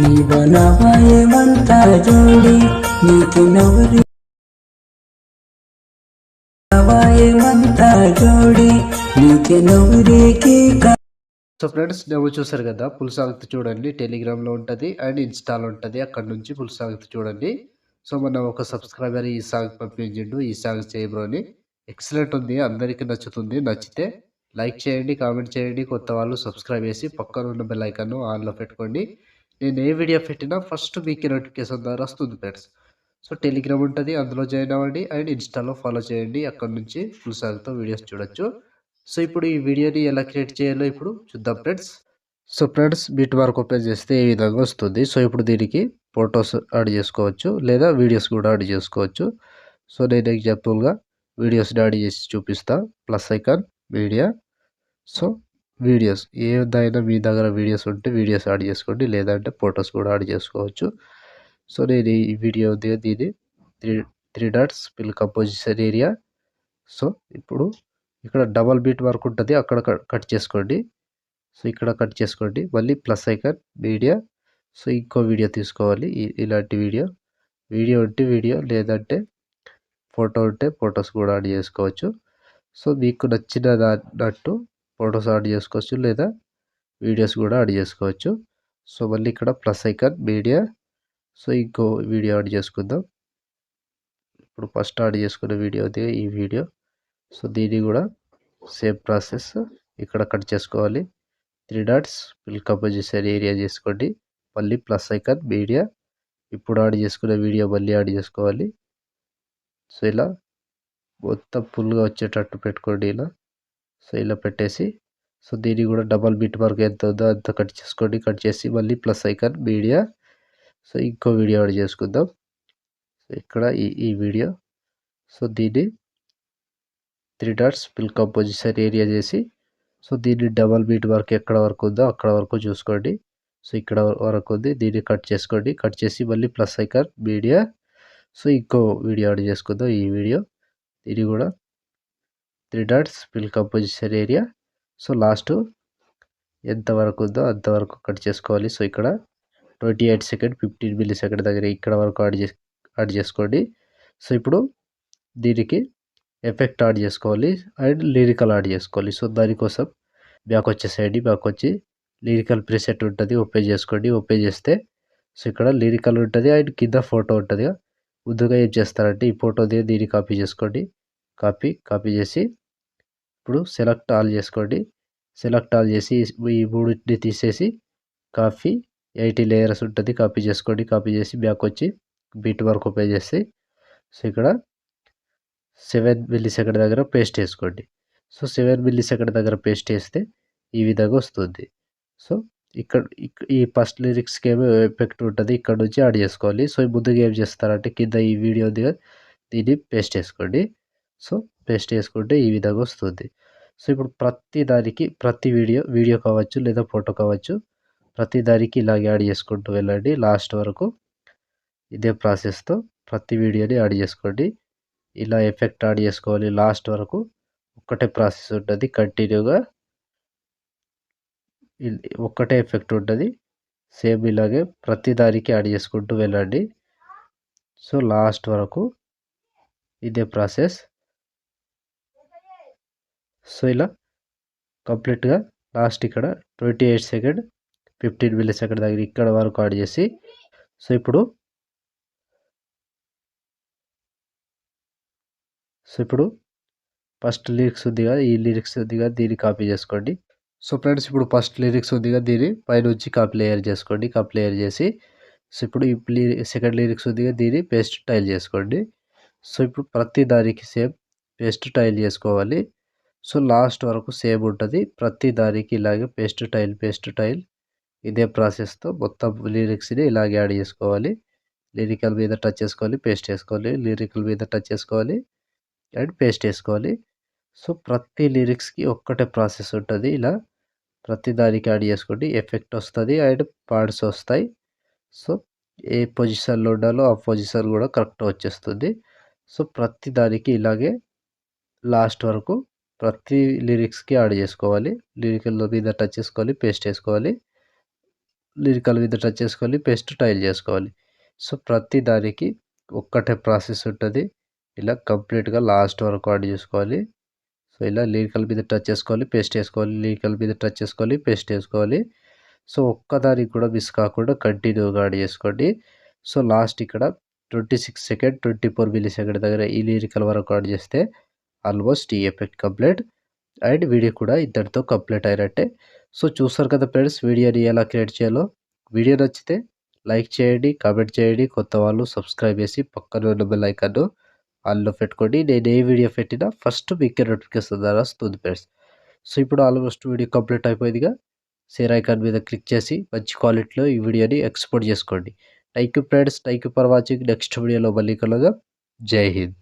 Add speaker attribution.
Speaker 1: నీవనవయమంతా జోడి నీకు నవరి నవయమంతా జోడి నీకు నవరికి.
Speaker 2: సో ఫ్రెండ్స్ డెమో చూసారు కదా, ఫుల్ సాంగ్ చూడండి. టెలిగ్రామ్లో ఉంటుంది అండ్ ఇన్స్టాలో ఉంటుంది. అక్కడ నుంచి ఫుల్ సాంగ్ చూడండి. సో మనం ఒక సబ్స్క్రైబర్ ఈ సాంగ్ పంపించిండు, ఈ సాంగ్ చేయబ్రో అని. ఎక్సలెంట్ ఉంది, అందరికీ నచ్చుతుంది. నచ్చితే లైక్ చేయండి, కామెంట్ చేయండి. కొత్త వాళ్ళు సబ్స్క్రైబ్ చేసి పక్కన ఉన్న బెల్ ఐకాన్ ఆన్లో పెట్టుకోండి. నేను ఏ వీడియో పెట్టినా ఫస్ట్ మీకు నోటిఫికేషన్ ద్వారా వస్తుంది ఫ్రెండ్స్. సో టెలిగ్రామ్ ఉంటుంది, అందులో జాయిన్ అవ్వండి అండ్ ఇన్స్టాలో ఫాలో చేయండి. అక్కడ నుంచి ఫుల్ సాంగ్తో వీడియోస్ చూడొచ్చు. సో ఇప్పుడు ఈ వీడియోని ఎలా క్రియేట్ చేయాలో ఇప్పుడు చూద్దాం friends. So friends, beat mark open చేస్తే ఈ విధంగా వస్తుంది. సో ఇప్పుడు దీనికి ఫొటోస్ యాడ్ చేసుకోవచ్చు లేదా వీడియోస్ కూడా యాడ్ చేసుకోవచ్చు. సో నేను ఎగ్జాంపుల్గా వీడియోస్ యాడ్ చేసి చూపిస్తా. Plus icon media. So videos ఏదైనా మీ దగ్గర వీడియోస్ ఉంటే వీడియోస్ యాడ్ చేసుకోండి, లేదంటే ఫొటోస్ కూడా యాడ్ చేసుకోవచ్చు. సో నేను ఈ వీడియో దీన్ని three dots fill composition area. So ఇప్పుడు ఇక్కడ డబల్ బీట్ మార్క్ ఉంటుంది, అక్కడ కట్ చేసుకోండి. సో ఇక్కడ కట్ చేసుకోండి. మళ్ళీ ప్లస్ ఐకాన్ మీడియా. సో ఇంకో వీడియో తీసుకోవాలి, ఇలాంటి వీడియో ఉంటే వీడియో, లేదంటే ఫోటో ఉంటే ఫొటోస్ కూడా యాడ్ చేసుకోవచ్చు. సో మీకు నచ్చిన దాన్నట్టు ఫొటోస్ యాడ్ చేసుకోవచ్చు లేదా వీడియోస్ కూడా యాడ్ చేసుకోవచ్చు. సో మళ్ళీ ఇక్కడ ప్లస్ ఐకాన్ మీడియా. సో ఇంకో వీడియో యాడ్ చేసుకుందాం. ఇప్పుడు ఫస్ట్ యాడ్ చేసుకున్న వీడియో ఈ వీడియో. సో దీన్ని కూడా సేమ్ ప్రాసెస్, ఇక్కడ కట్ చేసుకోవాలి. Three dots fill composition area చేసుకోండి. మళ్ళీ ప్లస్ ఐకాన్ మీడియా. ఇప్పుడు యాడ్ చేసుకున్న వీడియో మళ్ళీ యాడ్ చేసుకోవాలి. సో ఇలా మొత్తం ఫుల్గా వచ్చేటట్టు పెట్టుకోండి ఇలా. సో ఇలా పెట్టేసి సో దీన్ని కూడా డబల్ బీట్ మార్క్ ఎంత ఉందో అంత కట్ చేసుకోండి. కట్ చేసి మళ్ళీ ప్లస్ ఐకాన్ మీడియా. సో ఇంకో వీడియో యాడ్ చేసుకుందాం. సో ఇక్కడ ఈ వీడియో. సో దీన్ని three dots fill composition area చేసి సో దీన్ని డబల్ బీట్ మార్క్ ఎక్కడ వరకు ఉందో అక్కడ వరకు చూసుకోండి. సో ఇక్కడ వరకు ఉంది, దీన్ని కట్ చేసుకోండి. కట్ చేసి మళ్ళీ ప్లస్ ఐకాన్ మీడియా. సో ఇంకో వీడియో యాడ్ చేసుకుందాం, ఈ వీడియో. ఇది కూడా three dots fill composition area. So last ఎంత వరకు ఉందో అంతవరకు కట్ చేసుకోవాలి. సో ఇక్కడ 28 సెకండ్ 15 మిల్లీ సెకండ్ దగ్గర ఇక్కడ వరకు యాడ్ చేసుకోండి. సో ఇప్పుడు దీనికి ఎఫెక్ట్ యాడ్ చేసుకోవాలి అండ్ లిరికల్ యాడ్ చేసుకోవాలి. సో దానికోసం బ్యాక్ వచ్చేసేయండి. బ్యాక్ వచ్చి లిరికల్ ప్రీసెట్ ఉంటుంది, ఓపెన్ చేసుకోండి. ఓపెన్ చేస్తే సో ఇక్కడ లిరికల్ ఉంటుంది అండ్ కింద ఫోటో ఉంటుంది. ముందుగా ఏం చేస్తారంటే ఈ ఫోటో దీన్ని కాపీ చేసుకోండి. కాపీ చేసి ఇప్పుడు సెలెక్ట్ ఆల్ చేసుకోండి. సెలెక్ట్ ఆల్ చేసి ఈ మూడింటిని తీసేసి 80 లేయర్స్ ఉంటుంది, కాపీ చేసుకోండి. కాపీ చేసి బ్యాక్ వచ్చి బీట్ మార్క్ ఓపెన్ చేసి సో ఇక్కడ 7 మిల్లీ సెకండ్ దగ్గర పేస్ట్ చేసుకోండి. సో 7 మిల్లీ సెకండ్ దగ్గర పేస్ట్ చేస్తే ఈ విధంగా వస్తుంది. సో ఇక్కడ ఈ ఫస్ట్ లిరిక్స్కి ఏమో ఎఫెక్ట్ ఉంటుంది, ఇక్కడ నుంచి యాడ్ చేసుకోవాలి. సో ముందుగా ఏం చేస్తారంటే కింద ఈ వీడియో దీన్ని పేస్ట్ చేసుకోండి. సో పేస్ట్ చేసుకుంటే ఈ విధంగా వస్తుంది. సో ఇప్పుడు ప్రతి వీడియో కావచ్చు లేదా ఫోటో కావచ్చు, ప్రతి దానికి ఇలాగ యాడ్ చేసుకుంటూ వెళ్ళండి లాస్ట్ వరకు. ఇదే ప్రాసెస్తో ప్రతి వీడియోని యాడ్ చేసుకోండి. ఇలా ఎఫెక్ట్ యాడ్ చేసుకోవాలి లాస్ట్ వరకు. ఒక్కటే ప్రాసెస్ ఉంటుంది, కంటిన్యూగా ఒక్కటే ఎఫెక్ట్ ఉంటుంది. సేమ్ ఇలాగే ప్రతి దానికి యాడ్ చేసుకుంటూ వెళ్ళండి. సో లాస్ట్ వరకు ఇదే ప్రాసెస్. సో ఇలా కంప్లీట్గా లాస్ట్ ఇక్కడ 28 సెకండ్ 15 మిల్లీ సెకండ్ దగ్గర ఇక్కడ వరకు యాడ్ చేసి సో ఇప్పుడు ఫస్ట్ లిరిక్స్ ఉంది కదా, ఈ లిరిక్స్ ఉంది కదా, దీన్ని కాపీ చేసుకోండి. సో ఫ్రెండ్స్, ఇప్పుడు ఫస్ట్ లిరిక్స్ ఉంది కదా, దీన్ని పైనుంచి కాపీ లేయర్ చేసుకోండి. కాపీ లేయర్ చేసి సో ఇప్పుడు ఈ సెకండ్ లిరిక్స్ ఉంది కదా, దీన్ని పేస్ట్ టైల్ చేసుకోండి. సో ఇప్పుడు ప్రతి దానికి సేమ్ పేస్ట్ టైల్ చేసుకోవాలి. సో లాస్ట్ వరకు సేమ్ ఉంటుంది, ప్రతి దానికి ఇలాగే పేస్ట్ టైల్. ఇదే ప్రాసెస్తో మొత్తం లిరిక్స్ని ఇలాగే యాడ్ చేసుకోవాలి. లిరికల్ మీద టచ్ చేసుకోవాలి, పేస్ట్ చేసుకోవాలి, లిరికల్ మీద టచ్ చేసుకోవాలి అండ్ పేస్ట్ చేసుకోవాలి. సో ప్రతి లిరిక్స్కి ఒక్కటే ప్రాసెస్ ఉంటుంది. ఇలా ప్రతి దానికి యాడ్ చేసుకోండి. ఎఫెక్ట్ వస్తుంది అండ్ పార్ట్స్ వస్తాయి. సో ఏ పొజిషన్లో ఉండాలో ఆ పొజిషన్ కూడా కరెక్ట్ వచ్చేస్తుంది. సో ప్రతి దానికి ఇలాగే లాస్ట్ వరకు ప్రతి లిరిక్స్కి యాడ్ చేసుకోవాలి. లిరికల్ మీద టచ్ చేసుకోవాలి, పేస్ట్ చేసుకోవాలి లిరికల్ మీద టచ్ చేసుకోవాలి, పేస్ట్ టైల్ చేసుకోవాలి. సో ప్రతి దానికి ఒక్కటే ప్రాసెస్ ఉంటుంది. ఇలా కంప్లీట్గా లాస్ట్ వరకు యాడ్ చేసుకోవాలి. సో ఇలా లిరికల్ మీద టచ్ చేసుకోవాలి, పేస్ట్ చేసుకోవాలి, లిరికల్ మీద టచ్ చేసుకోవాలి, పేస్ట్ చేసుకోవాలి. సో ఒక్కదానికి కూడా మిస్ కాకుండా కంటిన్యూగా యాడ్ చేసుకోండి. సో లాస్ట్ ఇక్కడ 26 సెకండ్ 24 మిల్లీ సెకండ్ దగ్గర ఈ లిరికల్ వరకు యాడ్ చేస్తే ఆల్మోస్ట్ ఈ ఎఫెక్ట్ కంప్లీట్. అండ్ వీడియో కూడా ఇద్దరితో కంప్లీట్ అయినట్టే. సో చూస్తారు కదా ఫ్రెండ్స్, వీడియోని ఎలా క్రియేట్ చేయాలో. వీడియో నచ్చితే లైక్ చేయండి, కామెంట్ చేయండి, కొత్త వాళ్ళు సబ్స్క్రైబ్ చేసి పక్కన ఉన్న బెల్ ఐకాన్ను ఆన్లో పెట్టుకోండి. నేను ఏ వీడియో పెట్టినా ఫస్ట్ మీకే నోటిఫికేషన్ ద్వారా వస్తుంది ఫ్రెండ్స్. సో ఇప్పుడు ఆల్మోస్ట్ వీడియో కంప్లీట్ అయిపోయిందిగా. షేర్ ఐకాన్ మీద క్లిక్ చేసి మంచి క్వాలిటీలో ఈ వీడియోని ఎక్స్పోర్ట్ చేసుకోండి. Thank you friends, thank you for watching. Next వీడియోలో మళ్ళీ కలుద్దాం. జై హింద్.